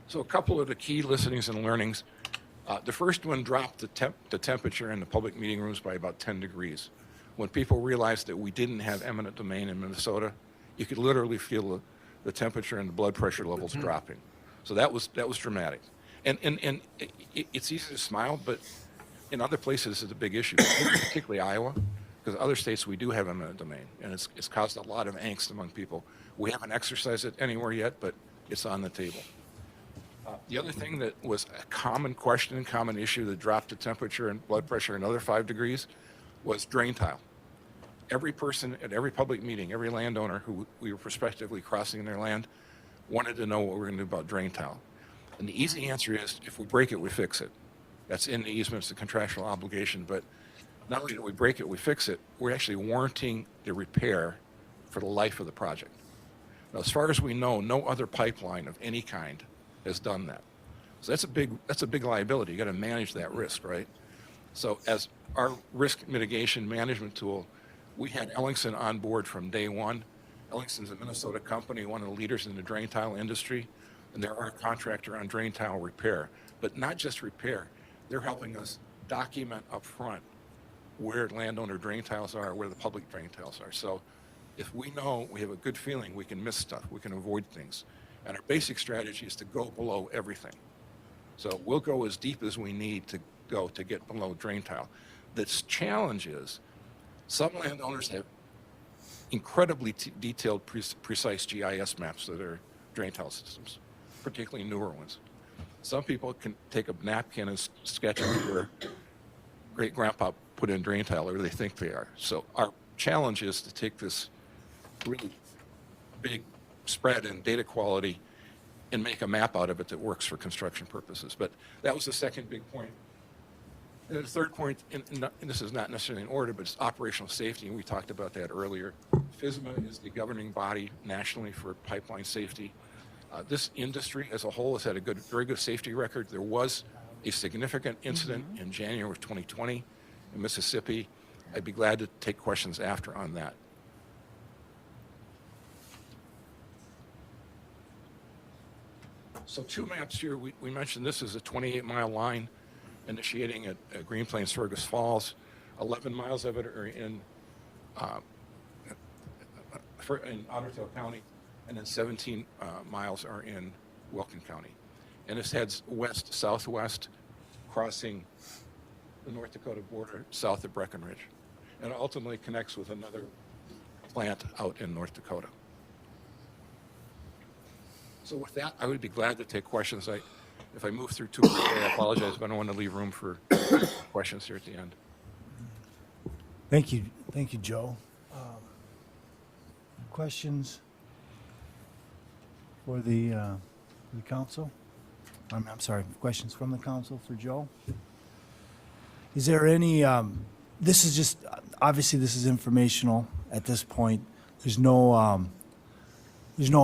So a couple of the key listenings and learnings. The first one dropped the temperature in the public meeting rooms by about 10 degrees. When people realized that we didn't have eminent domain in Minnesota, you could literally feel the temperature and the blood pressure levels dropping. So that was dramatic. And it's easy to smile, but in other places it's a big issue, particularly Iowa, because other states we do have eminent domain, and it's caused a lot of angst among people. We haven't exercised it anywhere yet, but it's on the table. The other thing that was a common question and common issue that dropped the temperature and blood pressure another 5 degrees was drain tile. Every person at every public meeting, every landowner who we were prospectively crossing their land wanted to know what we were going to do about drain tile. And the easy answer is, if we break it, we fix it. That's in the easement, it's a contractual obligation, but not only do we break it, we fix it, we're actually warranting the repair for the life of the project. Now, as far as we know, no other pipeline of any kind has done that. So that's a big liability. You got to manage that risk, right? So as our risk mitigation management tool, we had Ellingson on board from day one. Ellingson's a Minnesota company, one of the leaders in the drain tile industry, and they're our contractor on drain tile repair. But not just repair, they're helping us document up front where landowner drain tiles are, where the public drain tiles are. So if we know, we have a good feeling, we can miss stuff, we can avoid things. And our basic strategy is to go below everything. So we'll go as deep as we need to go to get below drain tile. The challenge is some landowners have incredibly detailed, precise GIS maps of their drain tile systems, particularly newer ones. Some people can take a napkin and sketch out where great grandpa put in drain tile, or they think they are. So our challenge is to take this really big spread in data quality and make a map out of it that works for construction purposes. But that was the second big point. And the third point, and this is not necessarily in order, but it's operational safety, and we talked about that earlier. FSMA is the governing body nationally for pipeline safety. This industry as a whole has had a very good safety record. There was a significant incident in January of 2020 in Mississippi. I'd be glad to take questions after on that. So two maps here, we mentioned this is a 28-mile line initiating at Green Plains, Fergus Falls. 11 miles of it are in Otter Tail County, and then 17 miles are in Wilkin County. And this heads west-southwest, crossing the North Dakota border south of Breckenridge, and ultimately connects with another plant out in North Dakota. So with that, I would be glad to take questions. If I move through too quickly, I apologize, but I don't want to leave room for questions here at the end. Thank you, Joe. Questions for the council? I'm sorry, questions from the council for Joe? Is there any, this is just, obviously this is informational at this point. There's no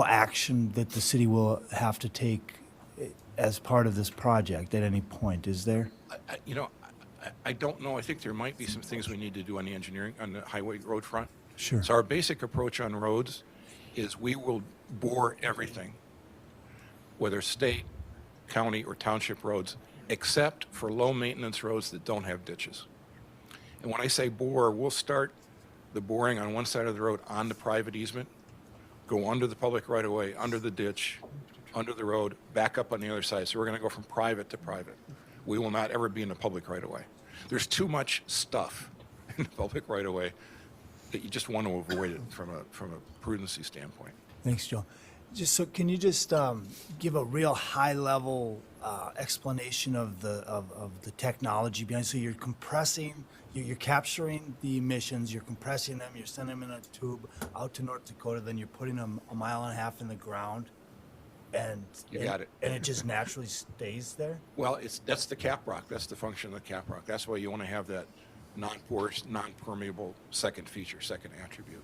action that the city will have to take as part of this project at any point, is there? I don't know. I think there might be some things we need to do on the engineering, on the highway road front. Sure. So our basic approach on roads is we will bore everything, whether state, county, or township roads, except for low-maintenance roads that don't have ditches. And when I say bore, we'll start the boring on one side of the road on the private easement, go under the public right-of-way, under the ditch, under the road, back up on the other side. So we're going to go from private to private. We will not ever be in the public right-of-way. There's too much stuff in the public right-of-way that you just want to avoid it from a prudency standpoint. Thanks, Joe. Just so, can you just give a real high-level explanation of the technology behind? So you're compressing, you're capturing the emissions, you're compressing them, you're sending them in a tube out to North Dakota, then you're putting them 1.5 miles in the ground, and You got it. And it just naturally stays there. Well, that's the cap rock. That's the function of the cap rock. That's why you want to have that non-porous, non-permeable second feature, second attribute.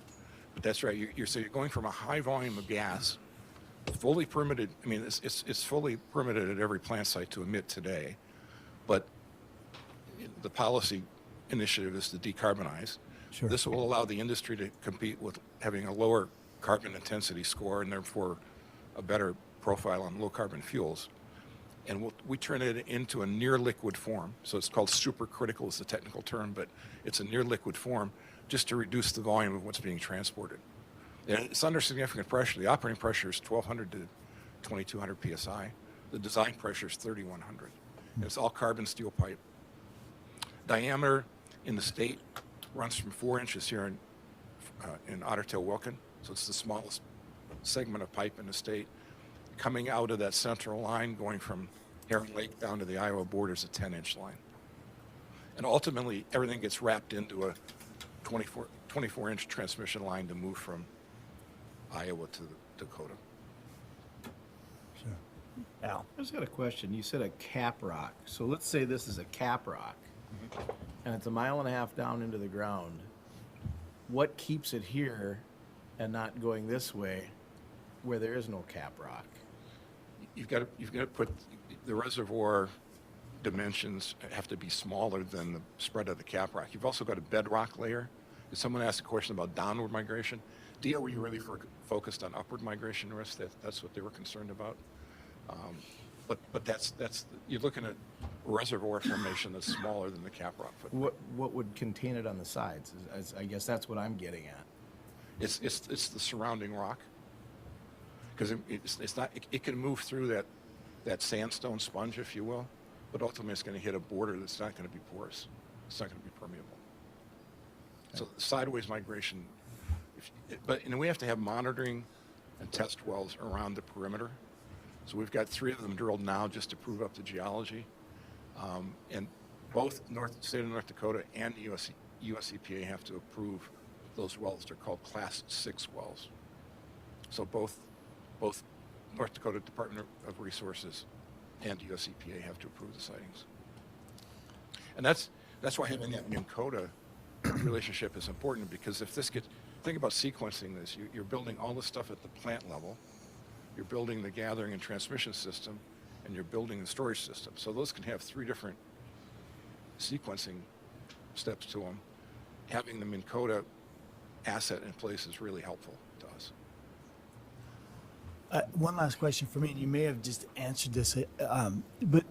But that's right. So you're going from a high volume of gas, fully permitted. I mean, it's fully permitted at every plant site to emit today, but the policy initiative is to decarbonize. Sure. This will allow the industry to compete with having a lower carbon intensity score and therefore a better profile on low carbon fuels. And we turn it into a near liquid form. So it's called supercritical is the technical term, but it's a near liquid form just to reduce the volume of what's being transported. And it's under significant pressure. The operating pressure is 1,200 to 2,200 PSI. The design pressure is 3,100. And it's all carbon steel pipe. Diameter in the state runs from 4 inches here in Otter Tail, Wilkin. So it's the smallest segment of pipe in the state. Coming out of that central line, going from Heron Lake down to the Iowa border is a 10-inch line. And ultimately, everything gets wrapped into a 24-inch transmission line to move from Iowa to Dakota. Sure. Al? I just got a question. You said a cap rock. So let's say this is a cap rock, and it's 1.5 miles down into the ground. What keeps it here and not going this way where there is no cap rock? You've got to put the reservoir dimensions have to be smaller than the spread of the cap rock. You've also got a bedrock layer. If someone asked a question about downward migration, DOE really focused on upward migration risk. That's what they were concerned about. But that's you're looking at reservoir formation that's smaller than the cap rock footprint. What would contain it on the sides? I guess that's what I'm getting at. It's the surrounding rock, because it's not. It can move through that sandstone sponge, if you will, but ultimately it's going to hit a border that's not going to be porous. It's not going to be permeable. So sideways migration, but we have to have monitoring and test wells around the perimeter. So we've got 3 of them drilled now just to prove up the geology, and both state of North Dakota and the US EPA have to approve those wells. They're called Class 6 wells. So both North Dakota Department of Resources and US EPA have to approve the sightings. And that's why having that Minn-Kota relationship is important, because if this think about sequencing this, you're building all this stuff at the plant level, you're building the gathering and transmission system, and you're building the storage system. So those can have 3 different sequencing steps to them. Having the Minn-Kota asset in place is really helpful to us. One last question for me, and you may have just answered this, but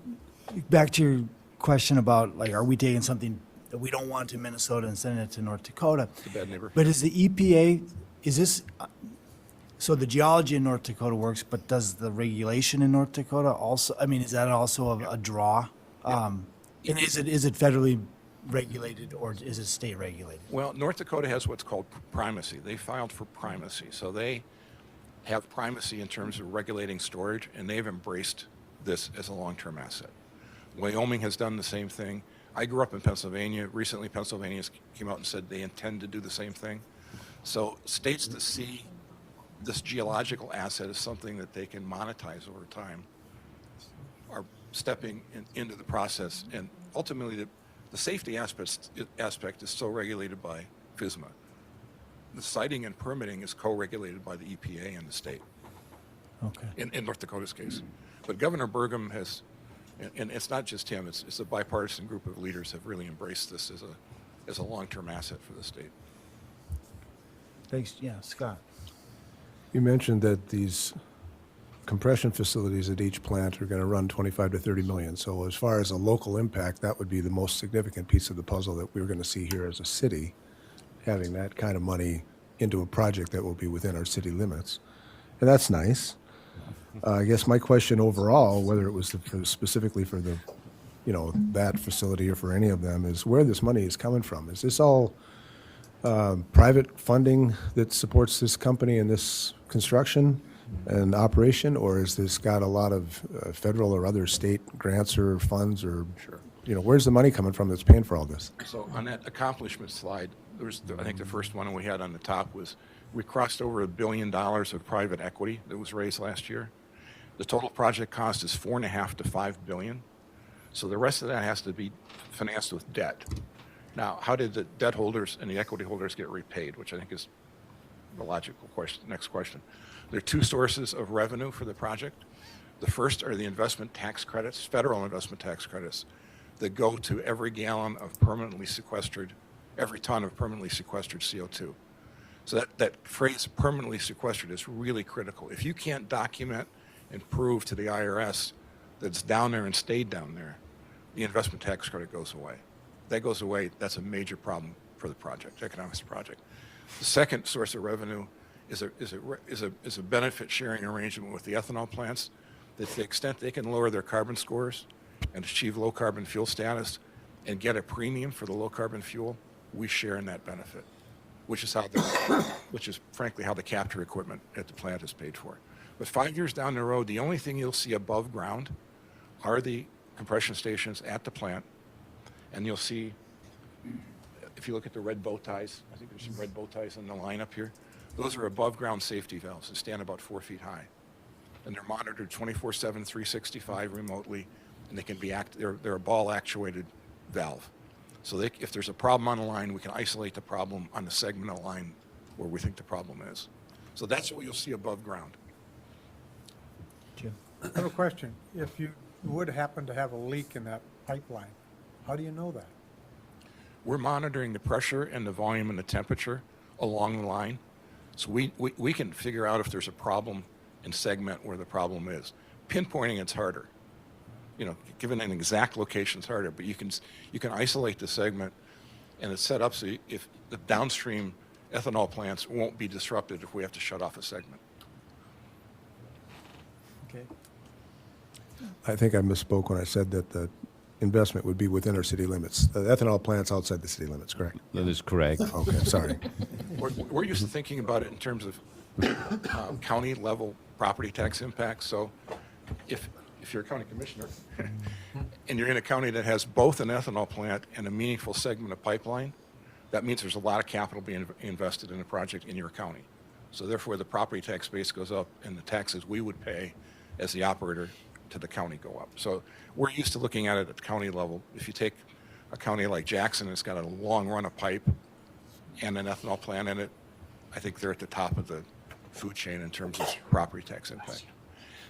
back to your question about, like, are we taking something that we don't want to Minnesota and sending it to North Dakota? It's a bad neighbor. But is the EPA, is this, so the geology in North Dakota works, but does the regulation in North Dakota also, I mean, is that also a draw? And is it federally regulated or is it state regulated? Well, North Dakota has what's called primacy. They filed for primacy. So they have primacy in terms of regulating storage, and they've embraced this as a long-term asset. Wyoming has done the same thing. I grew up in Pennsylvania. Recently, Pennsylvania came out and said they intend to do the same thing. So states that see this geological asset as something that they can monetize over time are stepping into the process. And ultimately, the safety aspect is still regulated by FSMA. The siting and permitting is co-regulated by the EPA and the state. Okay. In North Dakota's case. But Governor Burgum has, and it's not just him, it's a bipartisan group of leaders have really embraced this as a long-term asset for the state. Thanks, yeah, Scott. You mentioned that these compression facilities at each plant are going to run 25 to 30 million. So as far as a local impact, that would be the most significant piece of the puzzle that we're going to see here as a city, having that kind of money into a project that will be within our city limits. And that's nice. I guess my question overall, whether it was specifically for the, that facility or for any of them, is where this money is coming from. Is this all private funding that supports this company and this construction and operation, or is this got a lot of federal or other state grants or funds, or where's the money coming from that's paying for all this? So on that accomplishment slide, there was, I think the first one we had on the top was we crossed over $1 billion of private equity that was raised last year. The total project cost is $4.5 to $5 billion. So the rest of that has to be financed with debt. Now, how did the debt holders and the equity holders get repaid, which I think is the logical question, next question. There are two sources of revenue for the project. The first are the investment tax credits, federal investment tax credits, that go to every gallon of permanently sequestered, every ton of permanently sequestered CO2. So that phrase permanently sequestered is really critical. If you can't document and prove to the IRS that it's down there and stayed down there, the investment tax credit goes away. That goes away, that's a major problem for the project, economics of the project. The second source of revenue is a benefit sharing arrangement with the ethanol plants that to the extent they can lower their carbon scores and achieve low carbon fuel status and get a premium for the low carbon fuel, we share in that benefit, which is frankly how the capture equipment at the plant is paid for. But 5 years down the road, the only thing you'll see above ground are the compression stations at the plant, and you'll see, if you look at the red bow ties, I think there's some red bow ties in the line up here. Those are above ground safety valves that stand about 4 feet high. And they're monitored 24/7, 365 remotely, and they can be they're a ball actuated valve. So if there's a problem on the line, we can isolate the problem on the segment of line where we think the problem is. So that's what you'll see above ground. Jim? I have a question. If you would happen to have a leak in that pipeline, how do you know that? We're monitoring the pressure and the volume and the temperature along the line. So we can figure out if there's a problem and segment where the problem is. Pinpointing it's harder. Given an exact location is harder, but you can isolate the segment, and it's set up so if the downstream ethanol plants won't be disrupted if we have to shut off a segment. Okay. I think I misspoke when I said that the investment would be within our city limits. The ethanol plant's outside the city limits, correct? That is correct. Okay, sorry. We're used to thinking about it in terms of county level property tax impact. So if you're a county commissioner and you're in a county that has both an ethanol plant and a meaningful segment of pipeline, that means there's a lot of capital being invested in a project in your county. So therefore the property tax base goes up and the taxes we would pay as the operator to the county go up. So we're used to looking at it at the county level. If you take a county like Jackson, it's got a long run of pipe and an ethanol plant in it, I think they're at the top of the food chain in terms of property tax impact.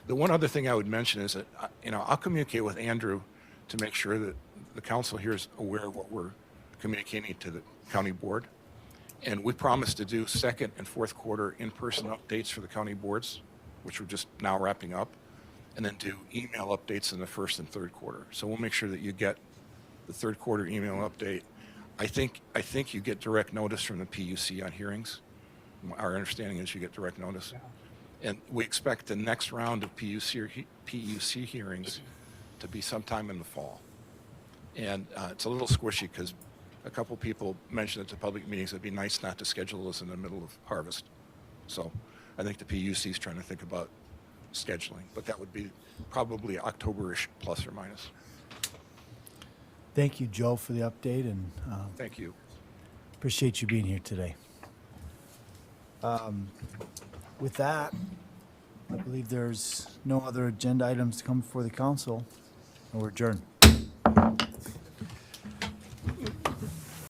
The one other thing I would mention is that, I'll communicate with Andrew to make sure that the council here is aware of what we're communicating to the county board. And we promised to do second and fourth quarter in-person updates for the county boards which we're just now wrapping up, and then do email updates in the first and third quarter. So we'll make sure that you get the third quarter email update. I think you get direct notice from the PUC on hearings. Our understanding is you get direct notice. And we expect the next round of PUC hearings to be sometime in the fall. And it's a little squishy because a couple people mentioned at the public meetings it'd be nice not to schedule this in the middle of harvest. So I think the PUC is trying to think about scheduling, but that would be probably October-ish, plus or minus. Thank you, Joe, for the update, and Thank you. appreciate you being here today. With that, I believe there's no other agenda items to come before the council, and we're adjourned.